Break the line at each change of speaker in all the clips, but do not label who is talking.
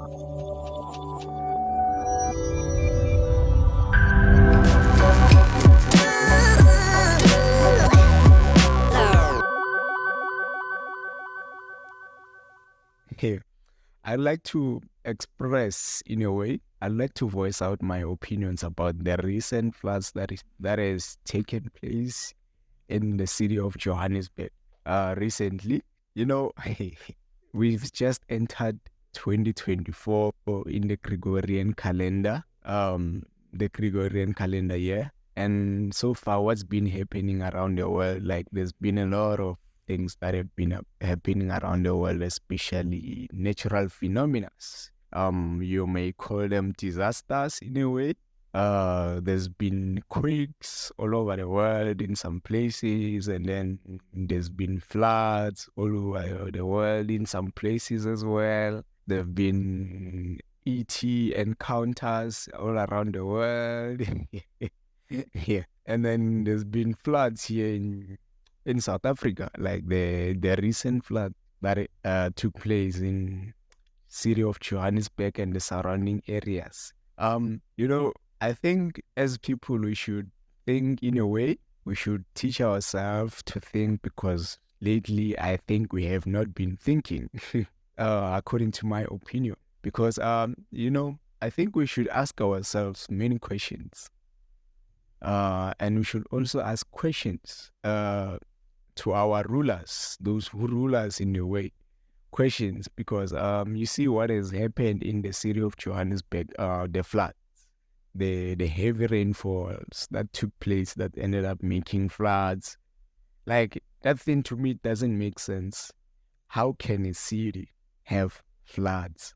Hey, I'd like to express, in a way, I'd like to voice out my opinions about the recent floods that has taken place in the city of Johannesburg. Recently, you know, we've just entered 2024 in the Gregorian calendar, year. And so far, what's been happening around the world, like there's been a lot of things that have been happening around the world, especially natural phenomena. You may call them disasters in a way. There's been quakes all over the world in some places, and then there's been floods all over the world in some places as well. There have been ET encounters all around the world. Yeah. And then there's been floods here in South Africa, like the recent flood that took place in city of Johannesburg and the surrounding areas. You know, I think as people we should think in a way. We should teach ourselves to think because lately I think we have not been thinking, according to my opinion. Because you know, I think we should ask ourselves many questions. And we should also ask questions to our rulers, those who rule us in a way. Questions because you see what has happened in the city of Johannesburg, the floods, the heavy rainfalls that took place that ended up making floods. Like that thing to me doesn't make sense. How can a city have floods?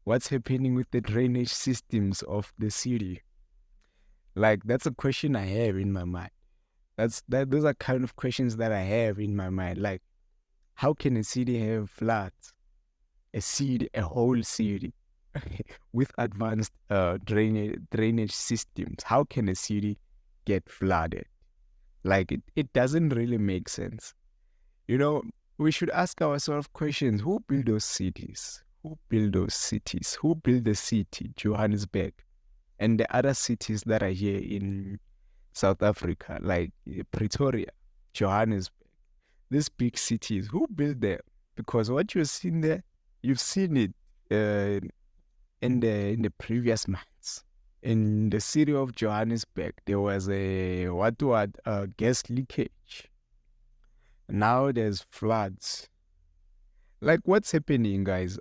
What's happening with the drainage systems of the city? Like that's a question I have in my mind. Those are kind of questions that I have in my mind. Like, how can a city have floods? A whole city with advanced drainage systems. How can a city get flooded? Like it doesn't really make sense. You know, we should ask ourselves questions. Who built those cities? Who built those cities? Who built the city, Johannesburg, and the other cities that are here in South Africa, like Pretoria, Johannesburg, these big cities? Who built them? Because what you've seen there, you've seen it in the previous months. In the city of Johannesburg, there was a gas leakage. Now there's floods. Like what's happening, guys?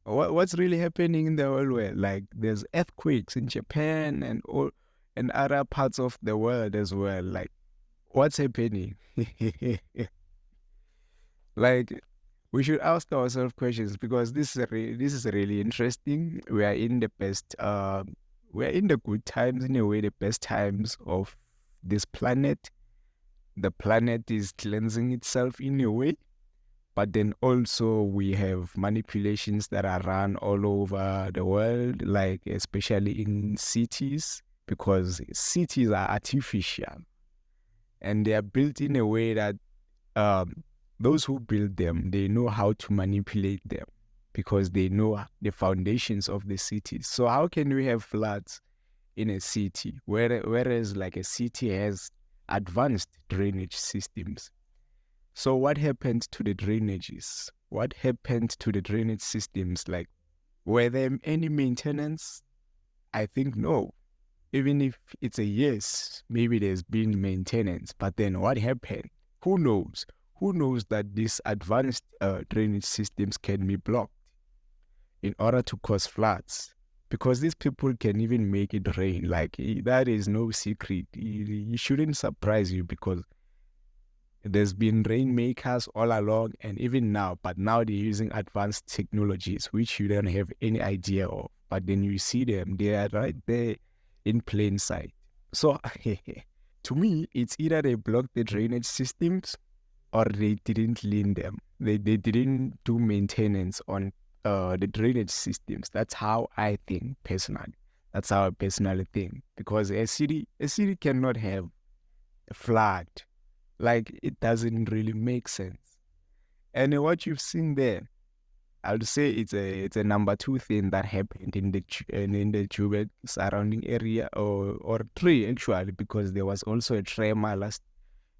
What's really happening in the whole world? Like there's earthquakes in Japan and all and other parts of the world as well. Like what's happening? Like we should ask ourselves questions because this is really interesting. We are in the best we are in the good times, in a way, the best times of this planet. The planet is cleansing itself in a way, but then also we have manipulations that are run all over the world, like especially in cities, because cities are artificial and they are built in a way that those who build them, they know how to manipulate them because they know the foundations of the cities. So how can we have floods in a city whereas like a city has advanced drainage systems? So what happened to the drainages? What happened to the drainage systems? Like, were there any maintenance? I think no. Even if it's a yes, maybe there's been maintenance, but then what happened? Who knows? Who knows that these advanced drainage systems can be blocked in order to cause floods? Because these people can even make it rain. Like, that is no secret. It shouldn't surprise you because there's been rainmakers all along and even now, but now they're using advanced technologies, which you don't have any idea of. But then you see them, they are right there in plain sight. So, to me, it's either they blocked the drainage systems or they didn't clean them. They didn't do maintenance on the drainage systems. That's how I think personally. That's how I personally think. Because a city cannot have a flood. Like, it doesn't really make sense. And what you've seen there, I would say it's a number two thing that happened in the Joburg surrounding area, or three actually, because there was also a tremor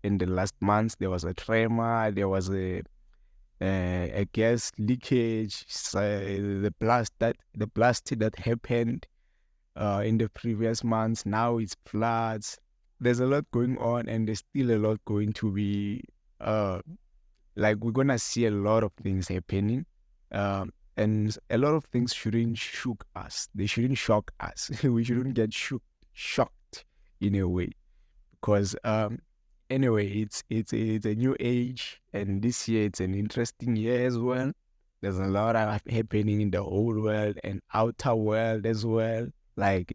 in the last months. There was a tremor. There was a gas leakage. So the blast that happened in the previous months. Now it's floods. There's a lot going on, and there's still a lot going to be. Like we're gonna see a lot of things happening, and a lot of things shouldn't shock us. They shouldn't shock us. We shouldn't get shocked in a way, because anyway, it's a new age, and this year it's an interesting year as well. There's a lot of happening in the whole world and outer world as well. Like,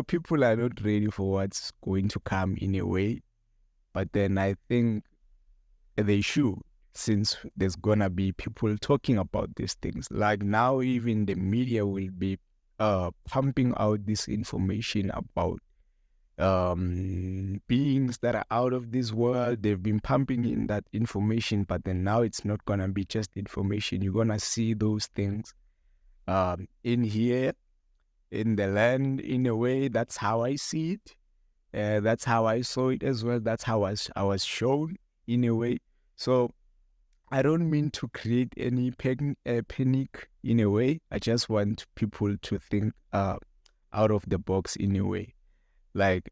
people are not ready for what's going to come in a way, but then I think they should, since there's gonna be people talking about these things. Like now, even the media will be pumping out this information about beings that are out of this world. They've been pumping in that information, but then now it's not gonna be just information. You're gonna see those things in here, in the land, in a way. That's how I see it. That's how I saw it as well. That's how I was shown in a way. So I don't mean to create any panic in a way. I just want people to think out of the box in a way. Like,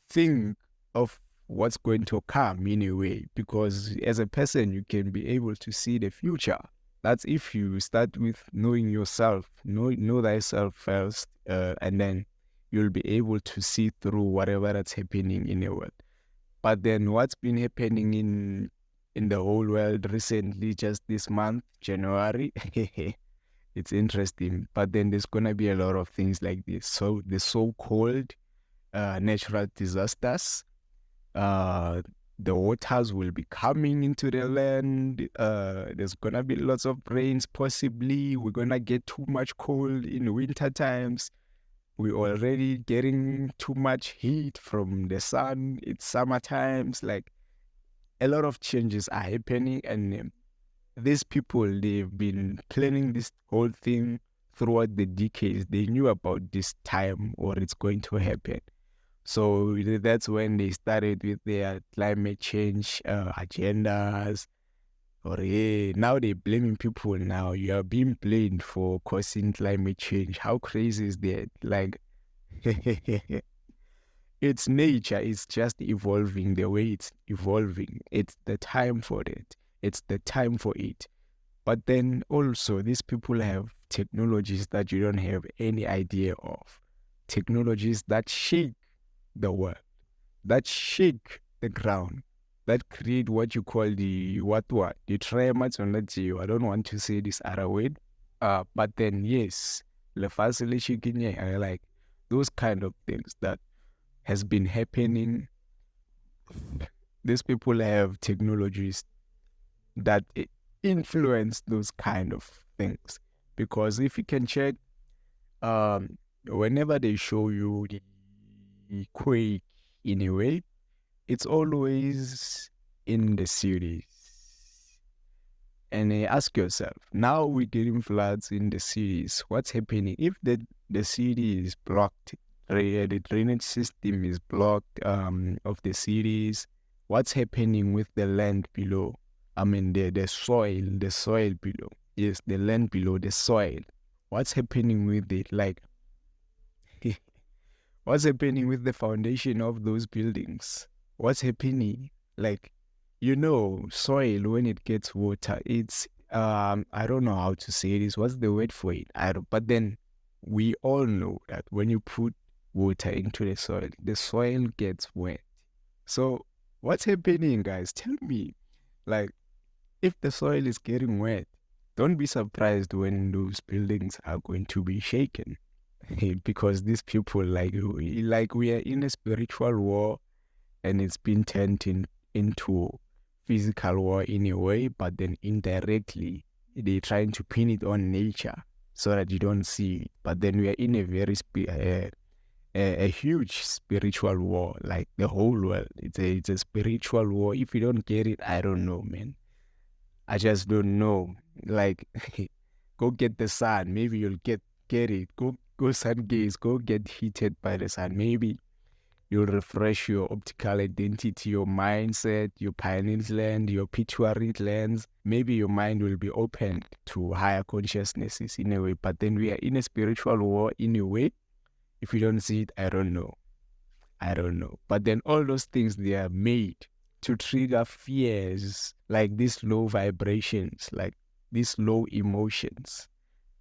think of what's going to come in a way, because as a person, you can be able to see the future. That's if you start with knowing yourself, know thyself first, and then you'll be able to see through whatever that's happening in the world. But then what's been happening in the whole world recently, just this month, January, it's interesting. But then there's gonna be a lot of things like this. So the so-called natural disasters, the waters will be coming into the land. There's gonna be lots of rains, possibly. We're gonna get too much cold in winter times. We're already getting too much heat from the sun. It's summer times. Like, a lot of changes are happening, and these people, they've been planning this whole thing throughout the decades. They knew about this time, or it's going to happen. So that's when they started with their climate change agendas. Or now they're blaming people. Now you are being blamed for causing climate change. How crazy is that? Like, it's nature. It's just evolving the way it's evolving. It's the time for it. It's the time for it. But then also, these people have technologies that you don't have any idea of. Technologies that shake the world, that shake the ground, that create what you call the tremors on the I don't want to say this other word. But then yes, the facility shaking, I like those kind of things that has been happening. These people have technologies that influence those kind of things. Because if you can check, whenever they show you the quake in a way, it's always in the cities. And ask yourself, now we're getting floods in the cities. What's happening? If the city is blocked, the drainage system is blocked of the cities, what's happening with the land below? I mean, the soil below. Yes, the land below, the soil. What's happening with it? Like, what's happening with the foundation of those buildings? What's happening? Like, soil, when it gets water, it's, I don't know how to say this. What's the word for it? But then we all know that when you put water into the soil gets wet. So what's happening, guys? Tell me. Like, if the soil is getting wet, don't be surprised when those buildings are going to be shaken. Because these people, like we are in a spiritual war, and it's been turned into physical war in a way, but then indirectly they're trying to pin it on nature so that you don't see it. But then we are in a very a huge spiritual war, like the whole world. It's a spiritual war. If you don't get it, I don't know, man. I just don't know. Like, go get the sun. Maybe you'll get it. Go sun gaze. Go get heated by the sun. Maybe you'll refresh your optical identity, your mindset, your pineal gland, your pituitary glands. Maybe your mind will be open to higher consciousnesses in a way. But then we are in a spiritual war in a way. If you don't see it, I don't know. I don't know. But then all those things, they are made to trigger fears, like these low vibrations, like these low emotions.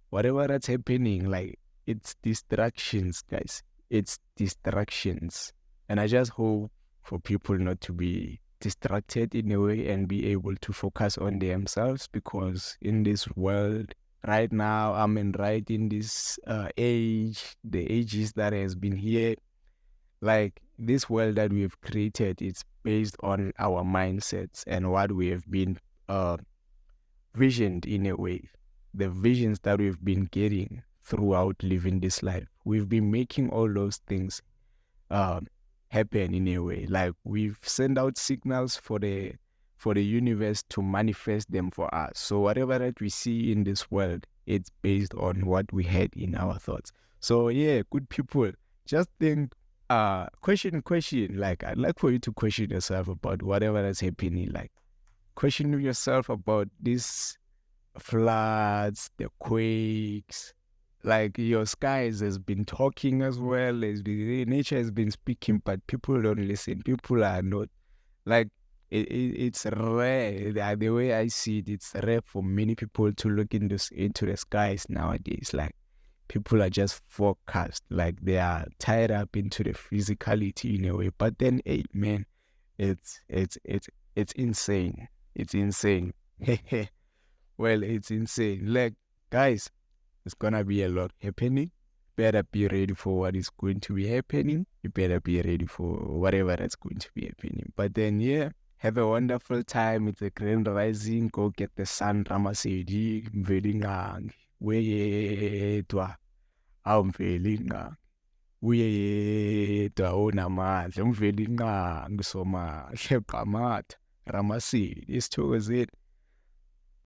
Whatever that's happening, like it's distractions, guys. It's distractions. And I just hope for people not to be distracted in a way and be able to focus on themselves, because in this world right now, I mean, right in this age, the ages that has been here, like this world that we've created, it's based on our mindsets and what we have been visioned in a way. The visions that we've been getting throughout living this life. We've been making all those things happen in a way. Like we've sent out signals for the universe to manifest them for us. So whatever that we see in this world, it's based on what we had in our thoughts. So yeah, good people, just think, question, like I'd like for you to question yourself about whatever that's happening. Like question yourself about these floods, the quakes. Like your skies has been talking as well. Nature has been speaking, but people don't listen. People are not, like, it's rare. The way I see it, it's rare for many people to look into the skies nowadays. Like people are just focused, like they are tied up into the physicality in a way. But then, hey man, it's insane. It's insane. Well, it's insane. Like guys, it's gonna be a lot happening. Better be ready for what is going to be happening. You better be ready for whatever that's going to be happening. But then, yeah, have a wonderful time. It's a grand rising. Go get the sun, Ramasedi, Mvelingang. Wedwa, awumvelingang. Uyedwa onamandla, umvelingang somahle qamatha. Ramasedi, isithokozeni.